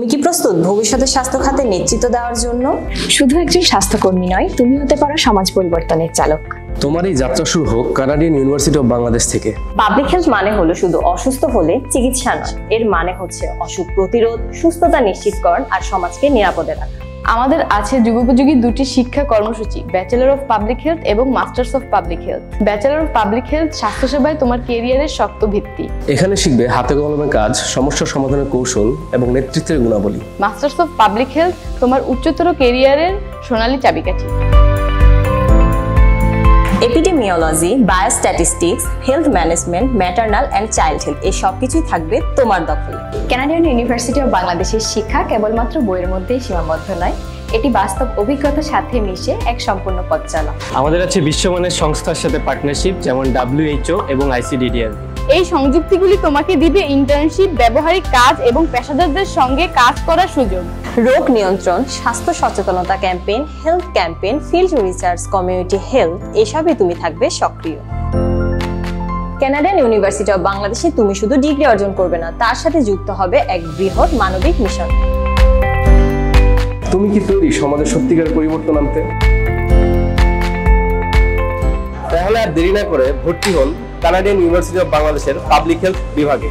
তুমি কি প্রস্তুত ভবিষ্যতের স্বাস্থ্য খাতে নেতৃত্ব দেওয়ার জন্য? শুধু একজন স্বাস্থ্যকর্মী নয়, তুমি হতে পারো সমাজ পরিবর্তনের চালক। তোমার এই যাত্রা শুরু হোক কানাডিয়ান ইউনিভার্সিটি অফ বাংলাদেশ থেকে। পাবলিক হেলথ মানে হলো শুধু অসুস্থ হলে চিকিৎসা নয়, এর মানে হচ্ছে অসুখ প্রতিরোধ, সুস্থতা নিশ্চিতকরণ আর সমাজকে নিরাপদে রাখা। আমাদের আছে যুগোপযোগী দুটি শিক্ষা কর্মসূচি, ব্যাচেলর অফ পাবলিক হেলথ এবং masters of public health. Bachelor of public health স্বাস্থ্যসেবায় তোমার ক্যারিয়ারের শক্ত ভিত্তি। এখানে শিখবে হাতে কলমে কাজ, সমস্যা সমাধানের কৌশল এবং নেতৃত্বের গুণাবলী। মাস্টার্স অফ পাবলিক হেলথ তোমার উচ্চতর ক্যারিয়ারের সোনালী চাবিকাঠি। Epidemiology, biostatistics, health management, maternal and child health এই সব কিছুই থাকবে তোমার দখলে। কানাডিয়ান ইউনিভার্সিটি অফ বাংলাদেশের শিক্ষা কেবলমাত্র বইয়ের মধ্যেই সীমাবদ্ধ নয়, এটি বাস্তব অভিজ্ঞতার সাথে মিশে এক সম্পূর্ণ পথ চলা। আমাদের আছে বিশ্বমানের সংস্থার সাথে পার্টনারশিপ, যেমন WHO এবং ICDDR। এই সংযুক্তিগুলি তোমাকে দিবে ইন্টার্নশিপ, ব্যবহারিক কাজ এবং পেশাদারদের সঙ্গে কাজ করার সুযোগ। রোগ নিয়ন্ত্রণ, স্বাস্থ্য সচেতনতা campaign, health campaign, field research, community health এসবই তুমি থাকবে সক্রিয়। কানাডিয়ান ইউনিভার্সিটি অফ বাংলাদেশে তুমি শুধু ডিগ্রি অর্জন করবে না, তার সাথে যুক্ত হবে এক বৃহৎ মানবিক মিশন। তুমি কি তৈরি সমাজের সত্যিকারের পরিবর্তন আনতে? তাহলে আর দেরি না করে ভর্তি হন কানাডিয়ান ইউনিভার্সিটি অফ বাংলাদেশের পাবলিক হেলথ বিভাগে।